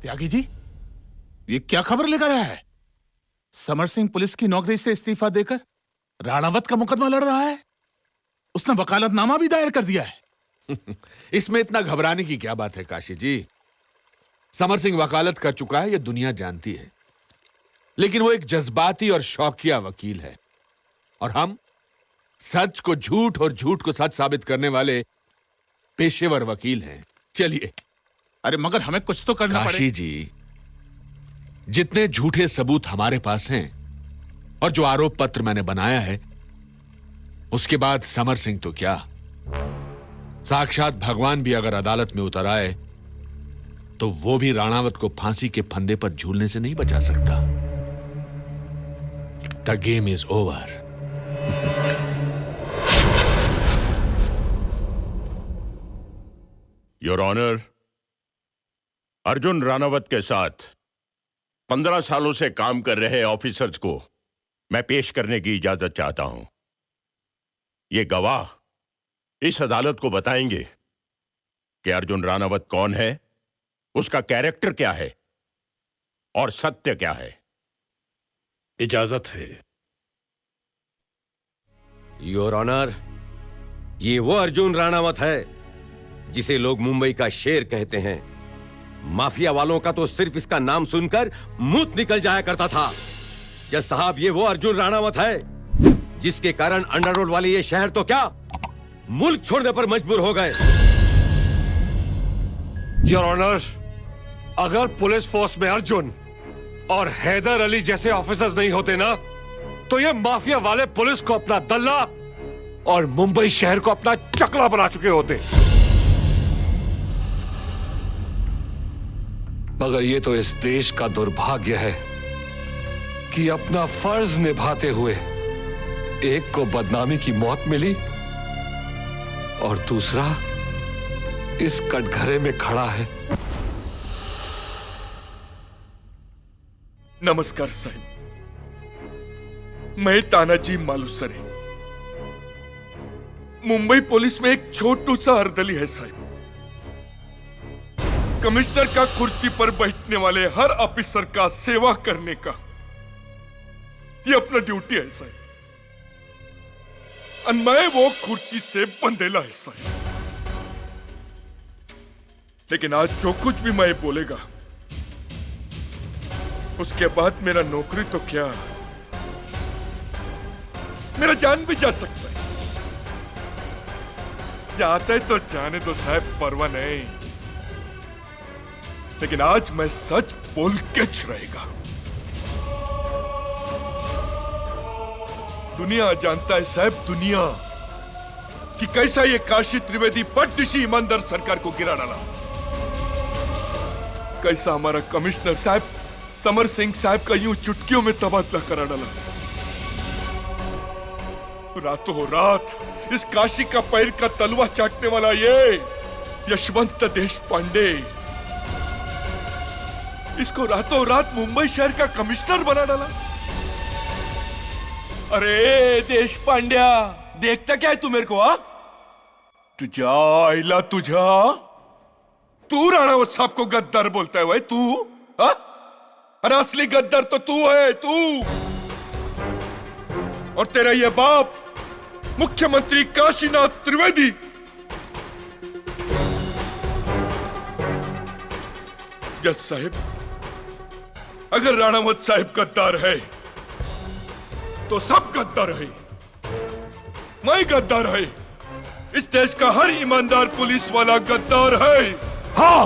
त्यागी जी, ये क्या खबर लेकर आया है? समर सिंह पुलिस की नौकरी से इस्तीफा देकर राणावत का मुकदमा लड़ रहा है। उसने वकालतनामा भी दायर कर दिया है। इसमें इतना घबराने की क्या बात है काशी जी? समर सिंह वकालत कर चुका है, यह दुनिया जानती है। लेकिन वो एक जज्बाती और शौकिया वकील है, और हम सच को झूठ और झूठ को सच साबित करने वाले पेशेवर वकील हैं। चलिए। अरे मगर हमें कुछ तो करना पड़ेगा। काशी जी, जितने झूठे सबूत हमारे पास हैं और जो आरोप पत्र मैंने बनाया है, उसके बाद समर सिंह तो क्या, साक्षात भगवान भी अगर अदालत में उतर आए तो वो भी राणावत को फांसी के फंदे पर झूलने से नहीं बचा सकता। The game is over. Your honour, Arjun Ranawat के साथ 15 सालों से काम कर रहे ऑफिसर्स को मैं पेश करने की इजाजत चाहता हूं। ये गवाह इस अदालत को बताएंगे कि अर्जुन राणावत कौन है, उसका कैरेक्टर क्या है और सत्य क्या है। इजाजत है। योर ऑनर, ये वो अर्जुन राणावत है जिसे लोग मुंबई का शेर कहते हैं। माफिया वालों का तो सिर्फ इसका नाम सुनकर मुंह निकल जाया करता था। जज साहब, ये वो अर्जुन राणावत है जिसके कारण अंडरवर्ल्ड वाले ये शहर तो क्या, मुल्क छोड़ने पर मजबूर हो गए। योर ऑनर, अगर पुलिस फोर्स में अर्जुन और हैदर अली जैसे ऑफिसर्स नहीं होते ना, तो ये माफिया वाले पुलिस को अपना दल्ला और मुंबई शहर को अपना चकला बना चुके होते। मगर ये तो इस देश का दुर्भाग्य है कि अपना फर्ज निभाते हुए एक को बदनामी की मौत मिली और दूसरा इस कटघरे में खड़ा है। नमस्कार साहब, मैं तानाजी मालुसरे। मुंबई पुलिस में एक छोटू सा अर्दली है साहब। कमिश्नर का कुर्सी पर बैठने वाले हर ऑफिसर का सेवा करने का ये अपना ड्यूटी है साहब, और मैं वो कुर्सी से बंदेला है साहब। लेकिन आज जो कुछ भी मैं बोलेगा उसके बाद मेरा नौकरी तो क्या, मेरा जान भी जा सकता है। जाता है तो जाने दो साहब, परवाह नहीं। लेकिन आज मैं सच बोल के रहेगा। दुनिया जानता है साहब, दुनिया, कि कैसा ये काशी त्रिवेदी पटदिशी ईमानदार सरकार को गिरा डाला। कैसा हमारा कमिश्नर साहब समर सिंह साहब का यूं चुटकियों में तबादला करा डाला। रातों रात इस काशी का पैर का तलवा चाटने वाला ये यशवंत देशपांडे, इसको रातों रात मुंबई शहर का कमिश्नर बना डाला। अरे देशपांड्या, देखता क्या है तू मेरे को? तुझा आईला तुझा, तू राणावत साहब को गद्दार बोलता है भाई तू? अरे असली गद्दार तो तू है, तू और तेरा ये बाप मुख्यमंत्री काशीनाथ त्रिवेदी। जज साहब, अगर राणावत साहब गद्दार है तो सब गद्दार है। मैं गद्दार है, इस देश का हर ईमानदार पुलिस वाला गद्दार है। हाँ,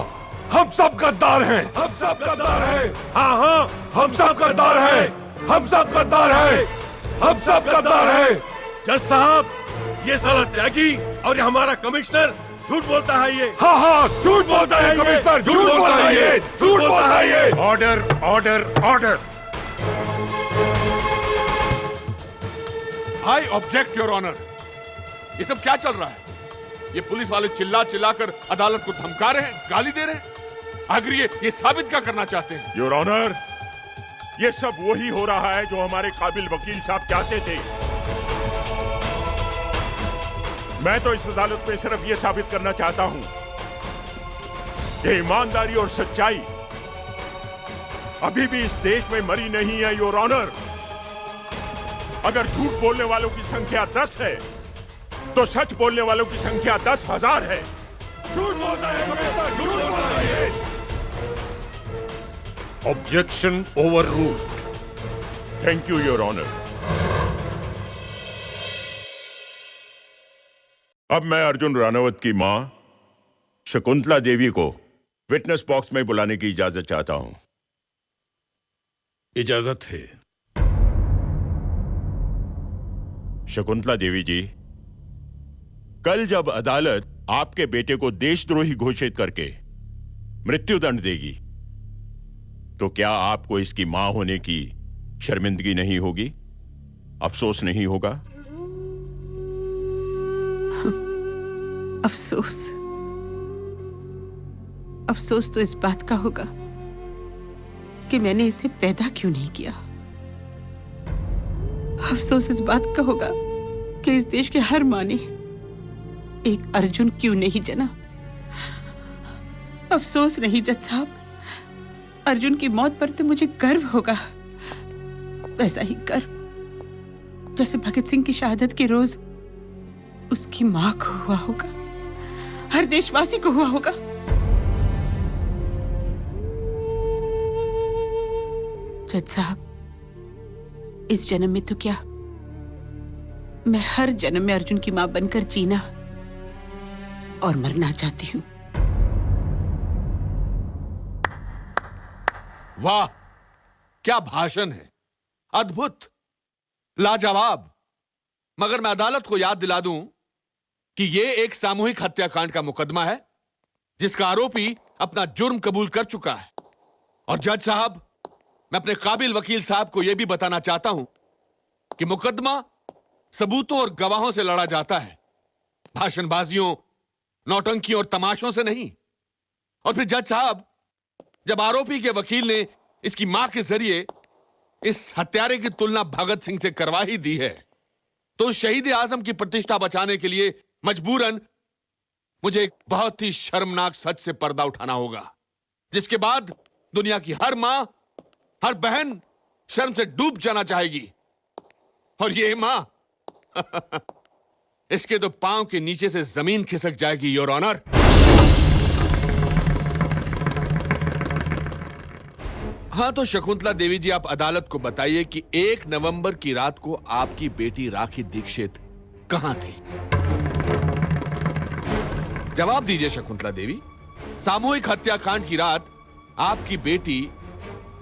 हम सब गद्दार हैं। हम सब गद्दार हैं। हाँ हाँ, हम सब गद्दार हैं। हम सब गद्दार हैं। हम सब गद्दार हैं। जज साहब, ये साला त्यागी और ये हमारा कमिश्नर झूठ बोलता है। ये हाँ हाँ, झूठ बोलता है कमिश्नर, झूठ बोलता है ये, झूठ बोलता है ये। Order order order. I object your honour. ये सब क्या चल रहा है? ये पुलिस वाले चिल्ला चिल्लाकर अदालत को धमका रहे हैं, गाली दे रहे हैं। आखिर ये साबित क्या करना चाहते हैं? योर ऑनर, ये सब वही हो रहा है जो हमारे काबिल वकील साहब चाहते थे। मैं तो इस अदालत में सिर्फ ये साबित करना चाहता हूं कि ईमानदारी और सच्चाई अभी भी इस देश में मरी नहीं है योर ऑनर। अगर झूठ बोलने वालों की संख्या 10 है तो सच बोलने वालों की संख्या 10,000 है। झूठ बोल रहे हैं, झूठ बोल रहे हैं। Objection overruled. Thank you your honour. अब मैं अर्जुन राणावत की मां शकुंतला देवी को विटनेस बॉक्स में बुलाने की इजाजत चाहता हूं। इजाजत है। शकुंतला देवी जी, कल जब अदालत आपके बेटे को देशद्रोही घोषित करके मृत्युदंड देगी तो क्या आपको इसकी मां होने की शर्मिंदगी नहीं होगी, अफसोस नहीं होगा? अफसोस अफसोस तो इस बात का होगा कि मैंने इसे पैदा क्यों नहीं किया। अफसोस इस बात का होगा कि इस देश के हर माँ ने एक अर्जुन क्यों नहीं जना। अफसोस नहीं जज साहब, अर्जुन की मौत पर तो मुझे गर्व होगा, वैसा ही गर्व जैसे भगत सिंह की शहादत के रोज उसकी मां को हुआ होगा, हर देशवासी को हुआ होगा। जज साहब, इस जन्म में तो क्या, मैं हर जन्म में अर्जुन की मां बनकर जीना और मरना चाहती हूं। वाह, क्या भाषण है, अद्भुत, लाजवाब। मगर मैं अदालत को याद दिला दूं कि यह एक सामूहिक हत्याकांड का मुकदमा है जिसका आरोपी अपना जुर्म कबूल कर चुका है। और जज साहब, मैं अपने काबिल वकील साहब को यह भी बताना चाहता हूं कि मुकदमा सबूतों और गवाहों से लड़ा जाता है, भाषणबाजियों, नौटंकियों और तमाशों से नहीं। और फिर जज साहब, जब आरोपी के वकील ने इसकी मां के जरिए इस हत्यारे की तुलना भगत सिंह से करवा ही दी है, तो शहीद आजम की प्रतिष्ठा बचाने के लिए मजबूरन मुझे एक बहुत ही शर्मनाक सच से पर्दा उठाना होगा, जिसके बाद दुनिया की हर मां, हर बहन शर्म से डूब जाना चाहेगी। और ये मां इसके तो पांव के नीचे से जमीन खिसक जाएगी योर ऑनर। हाँ, तो शकुंतला देवी जी, आप अदालत को बताइए कि 1 नवंबर की रात को आपकी बेटी राखी दीक्षित कहां थी? जवाब दीजिए शकुंतला देवी। सामूहिक हत्याकांड की रात आपकी बेटी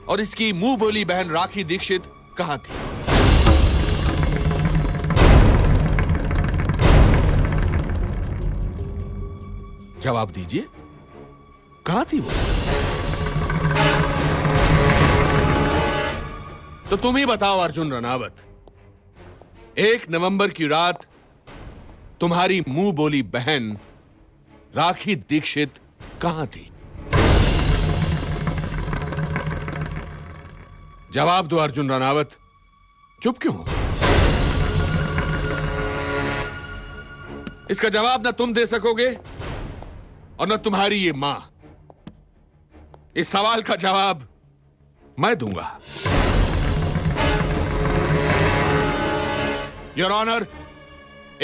और इसकी मुंह बोली बहन राखी दीक्षित कहां थी? जवाब दीजिए, कहां थी वो? तो तुम ही बताओ अर्जुन राणावत, 1 नवंबर की रात तुम्हारी मुंह बोली बहन राखी दीक्षित कहां थी? जवाब दो अर्जुन राणावत, चुप क्यों हो? इसका जवाब ना तुम दे सकोगे और ना तुम्हारी ये मां। इस सवाल का जवाब मैं दूंगा। योर ऑनर,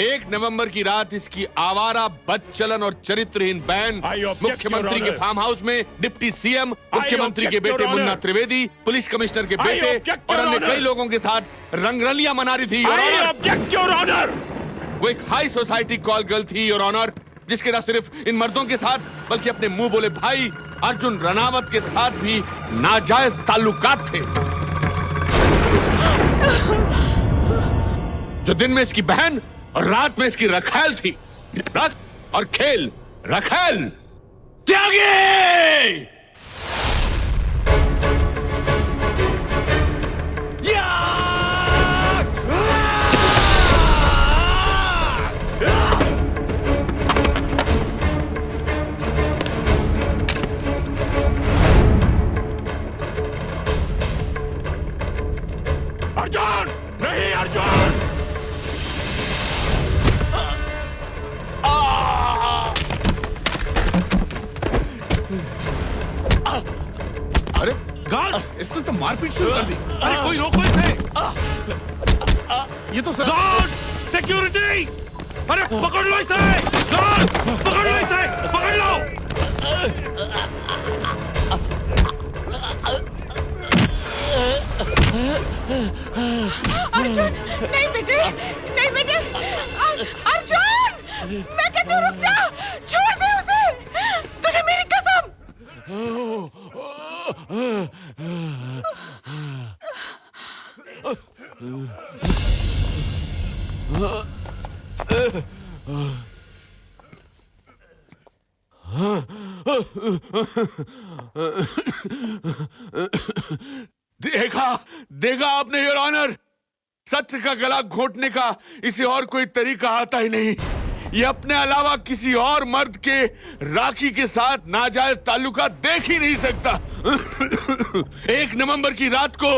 1 नवंबर की रात इसकी आवारा, बदचलन और चरित्रहीन बहन मुख्यमंत्री के फार्म हाउस में डिप्टी सीएम, मुख्यमंत्री के बेटे मुन्ना त्रिवेदी, पुलिस कमिश्नर के बेटे और अन्य कई लोगों के साथ रंगरलियां मना रही थी योर ऑनर। वो एक हाई सोसाइटी कॉल गर्ल थी योर ऑनर, जिसके न सिर्फ इन मर्दों के साथ बल्कि अपने मुंह बोले भाई अर्जुन राणावत के साथ भी नाजायज ताल्लुकात थे, जो दिन में इसकी बहन और रात में इसकी रखैल थी। रख और खेल, रखैल त्यागी। अर्जुन नहीं, अर्जुन अरे गार्ड, इसने तो मारपीट शुरू कर दी। अरे कोई रोको इसे। ये तो गार्ड, सिक्योरिटी, अरे पकड़ लो इसे। गार्ड, पकड़ लो इसे, पकड़ लो। अर्जुन, नहीं बेटे, नहीं बेटे, अर्जुन, मैं कहती हूँ रुक जा, छोड़ दे उसे, तुझे मेरी कसम। देखा देखा आपने योर ऑनर, सत्य का गला घोटने का इसे और कोई तरीका आता ही नहीं। ये अपने अलावा किसी और मर्द के राखी के साथ नाजायज ताल्लुका देख ही नहीं सकता। 1 नवंबर की रात को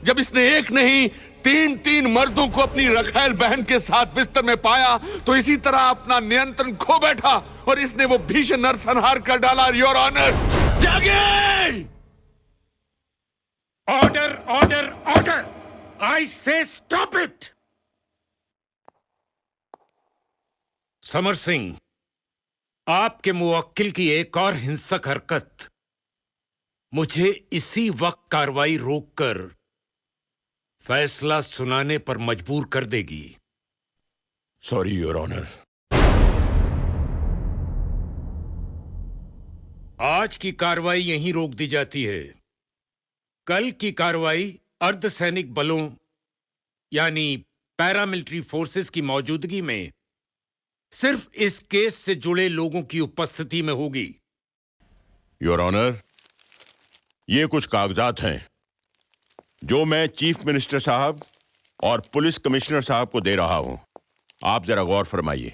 जब इसने एक नहीं 3 मर्दों को अपनी रखैल बहन के साथ बिस्तर में पाया तो इसी तरह अपना नियंत्रण खो बैठा और इसने वो भीषण नरसंहार कर डाला। योर ऑनर, जागे! Order, order, order! I say stop it! Samar Singh, आपके मुवक्किल की एक और हिंसक हरकत मुझे इसी वक्त कार्रवाई रोककर फैसला सुनाने पर मजबूर कर देगी। Sorry your honour. आज की कार्रवाई यहीं रोक दी जाती है। कल की कार्रवाई अर्धसैनिक बलों यानी पैरामिलिट्री फोर्सेस की मौजूदगी में सिर्फ इस केस से जुड़े लोगों की उपस्थिति में होगी। योर ऑनर, ये कुछ कागजात हैं जो मैं चीफ मिनिस्टर साहब और पुलिस कमिश्नर साहब को दे रहा हूं। आप जरा गौर फरमाइए।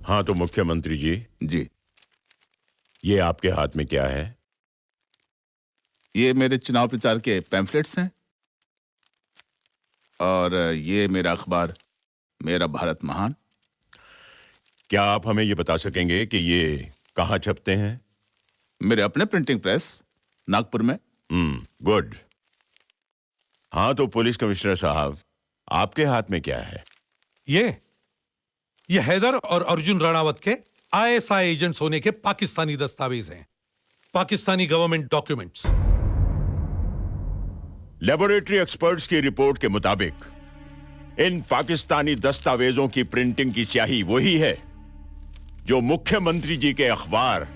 हाँ तो मुख्यमंत्री जी, जी, ये आपके हाथ में क्या है? ये मेरे चुनाव प्रचार के पैम्फलेट्स हैं और ये मेरा अखबार मेरा भारत महान। क्या आप हमें ये बता सकेंगे कि ये कहां छपते हैं? मेरे अपने प्रिंटिंग प्रेस नागपुर में। गुड। हाँ तो पुलिस कमिश्नर साहब, आपके हाथ में क्या है? ये हैदर और अर्जुन राणावत के आईएसआई एजेंट्स होने के पाकिस्तानी दस्तावेज हैं, Pakistani government documents. Laboratory experts की रिपोर्ट के मुताबिक इन पाकिस्तानी दस्तावेजों की प्रिंटिंग की स्याही वही है जो मुख्यमंत्री जी के अखबार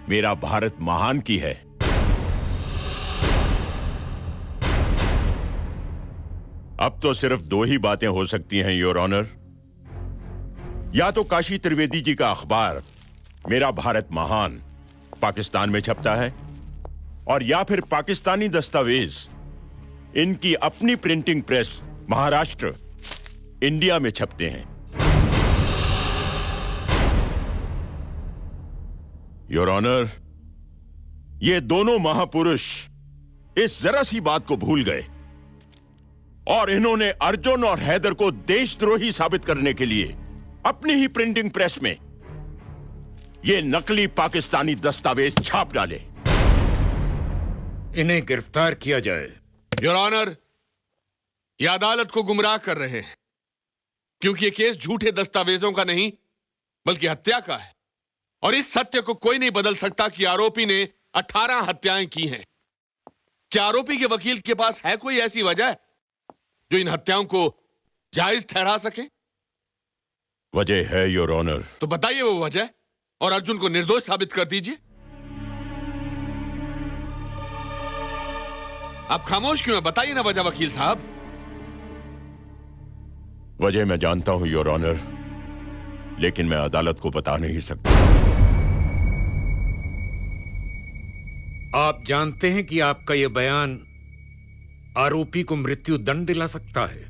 मेरा भारत महान की है। अब तो सिर्फ 2 ही बातें हो सकती हैं योर ऑनर। या तो काशी त्रिवेदी जी का अखबार मेरा भारत महान पाकिस्तान में छपता है और या फिर पाकिस्तानी दस्तावेज इनकी अपनी प्रिंटिंग प्रेस महाराष्ट्र इंडिया में छपते हैं। योर ऑनर, ये दोनों महापुरुष इस जरा सी बात को भूल गए और इन्होंने अर्जुन और हैदर को देशद्रोही साबित करने के लिए अपनी ही प्रिंटिंग प्रेस में ये नकली पाकिस्तानी दस्तावेज छाप डाले। इन्हें गिरफ्तार किया जाए। योर ऑनर, ये अदालत को गुमराह कर रहे हैं क्योंकि ये केस झूठे दस्तावेजों का नहीं बल्कि हत्या का है और इस सत्य को कोई नहीं बदल सकता कि आरोपी ने 18 हत्याएं की हैं। क्या आरोपी के वकील के पास है कोई ऐसी वजह जो इन हत्याओं को जायज ठहरा सके? वजह है योर ऑनर। तो बताइए वो वजह और अर्जुन को निर्दोष साबित कर दीजिए। आप खामोश क्यों हैं? बताइए ना वजह वकील साहब। वजह मैं जानता हूं योर ऑनर, लेकिन मैं अदालत को बता नहीं सकता। आप जानते हैं कि आपका यह बयान आरोपी को मृत्यु दंड दिला सकता है।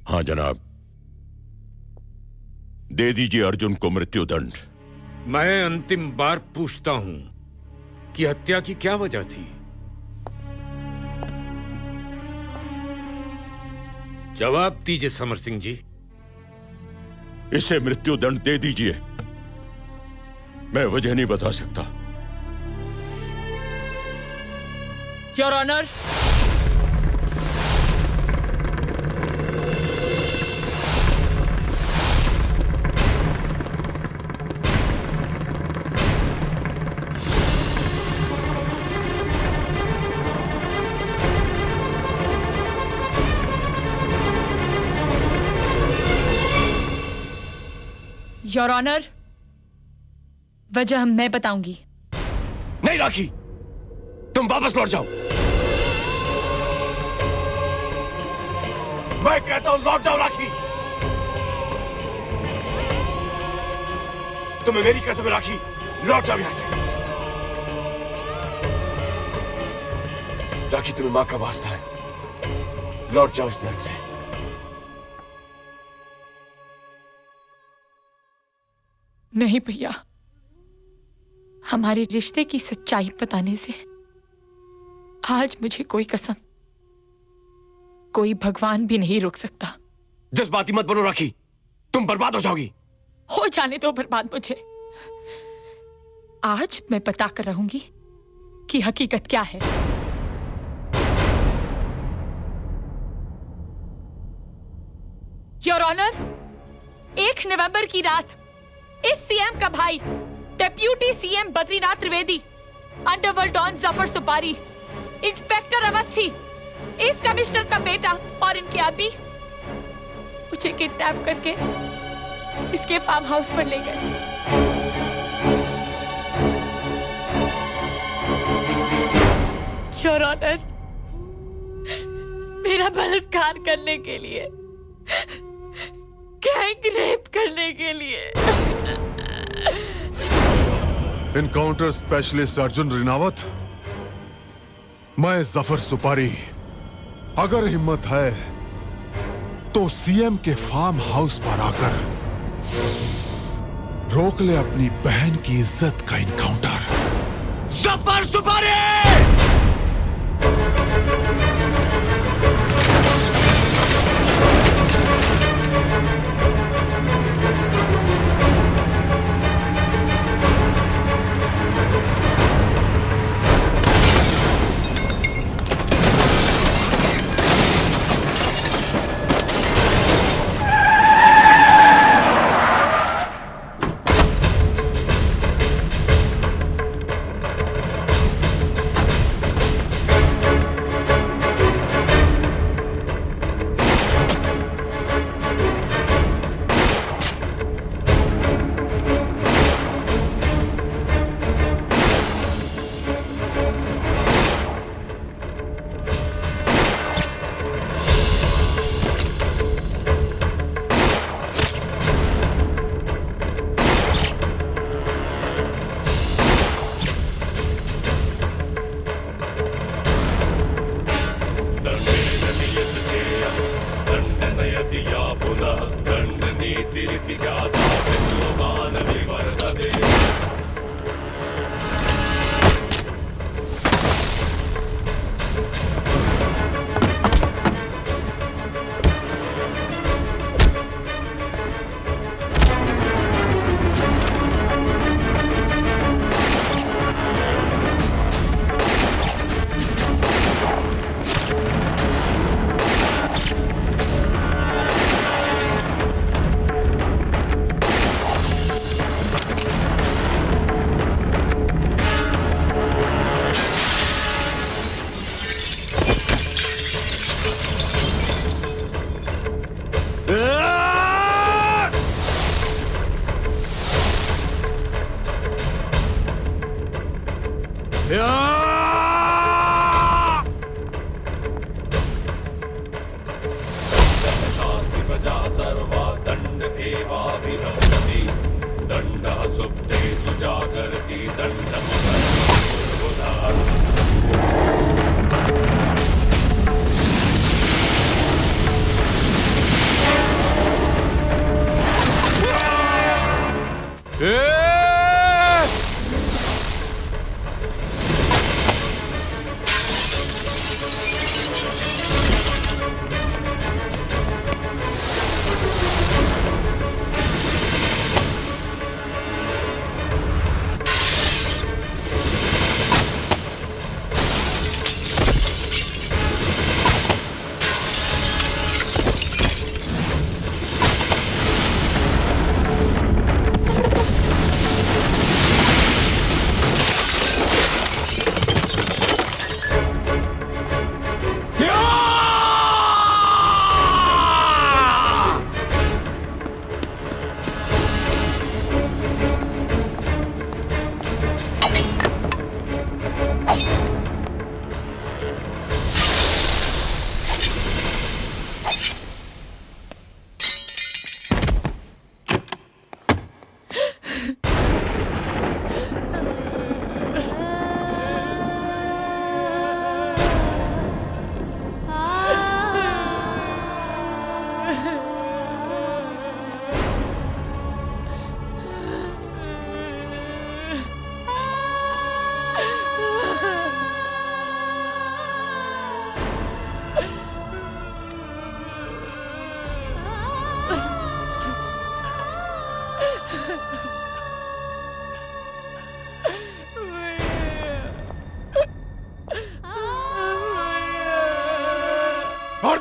हां जनाब, दे दीजिए अर्जुन को मृत्यु दंड। मैं अंतिम बार पूछता हूं कि हत्या की क्या वजह थी? जवाब दीजिए समर सिंह जी। इसे मृत्यु दंड दे दीजिए। मैं वजह नहीं बता सकता। योर ऑनर, योर ऑनर, वजह मैं बताऊंगी। नहीं राखी, तुम वापस लौट जाओ। मैं कहता हूं लौट जाओ राखी। तुम्हें मेरी कसम है राखी, लौट जाओ यहां से। राखी तुम्हें मां का वास्ता है, लौट जाओ इस नर्क से। नहीं भैया, हमारे रिश्ते की सच्चाई बताने से आज मुझे कोई कसम, कोई भगवान भी नहीं रोक सकता। जज्बाती मत बनो राखी, तुम बर्बाद हो जाओगी। हो जाने दो बर्बाद मुझे। आज मैं बता कर रहूंगी कि हकीकत क्या है। योर ऑनर, 1 नवंबर की रात इस सीएम का भाई deputy CM Badrinath Trivedi, underworld don Zafar Supari, inspector Awasthi, इस कमिश्नर का बेटा और इनके आदमी मुझे किडनैप करके इसके फार्म हाउस पर ले गए। योर ऑनर, मेरा बलात्कार करने के लिए, गैंग रेप करने के लिए। इनकाउंटर स्पेशलिस्ट अर्जुन रिनावत, मैं जफर सुपारी, अगर हिम्मत है तो सीएम के फार्म हाउस पर आकर रोक ले अपनी बहन की इज्जत का इनकाउंटर। जफर सुपारी!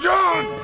अर्जुन!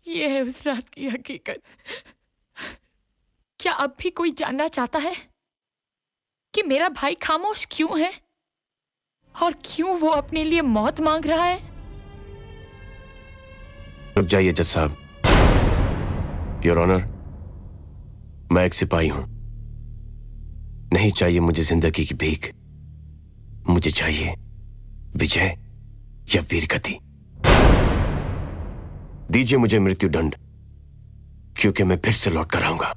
ये है उस रात की हकीकत। क्या अब भी कोई जानना चाहता है कि मेरा भाई खामोश क्यों है और क्यों वो अपने लिए मौत मांग रहा है? रुक जाइए जज साहब। योर ऑनर, मैं एक सिपाही हूं। नहीं चाहिए मुझे जिंदगी की भीख, मुझे चाहिए विजय या वीरगति। दीजिए मुझे मृत्युदंड, क्योंकि मैं फिर से लौट कर आऊंगा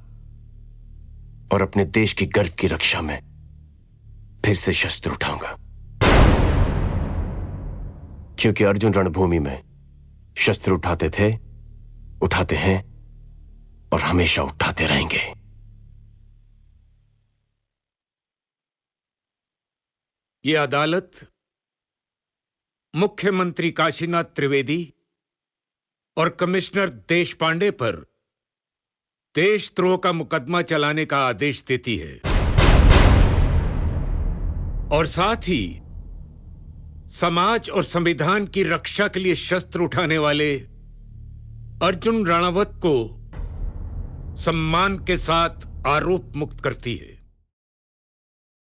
और अपने देश की गर्व की रक्षा में फिर से शस्त्र उठाऊंगा, क्योंकि अर्जुन रणभूमि में शस्त्र उठाते थे, उठाते हैं और हमेशा उठाते रहेंगे। ये अदालत मुख्यमंत्री काशीनाथ त्रिवेदी और कमिश्नर देशपांडे पर देशद्रोह का मुकदमा चलाने का आदेश देती है और साथ ही समाज और संविधान की रक्षा के लिए शस्त्र उठाने वाले अर्जुन राणावत को सम्मान के साथ आरोप मुक्त करती है।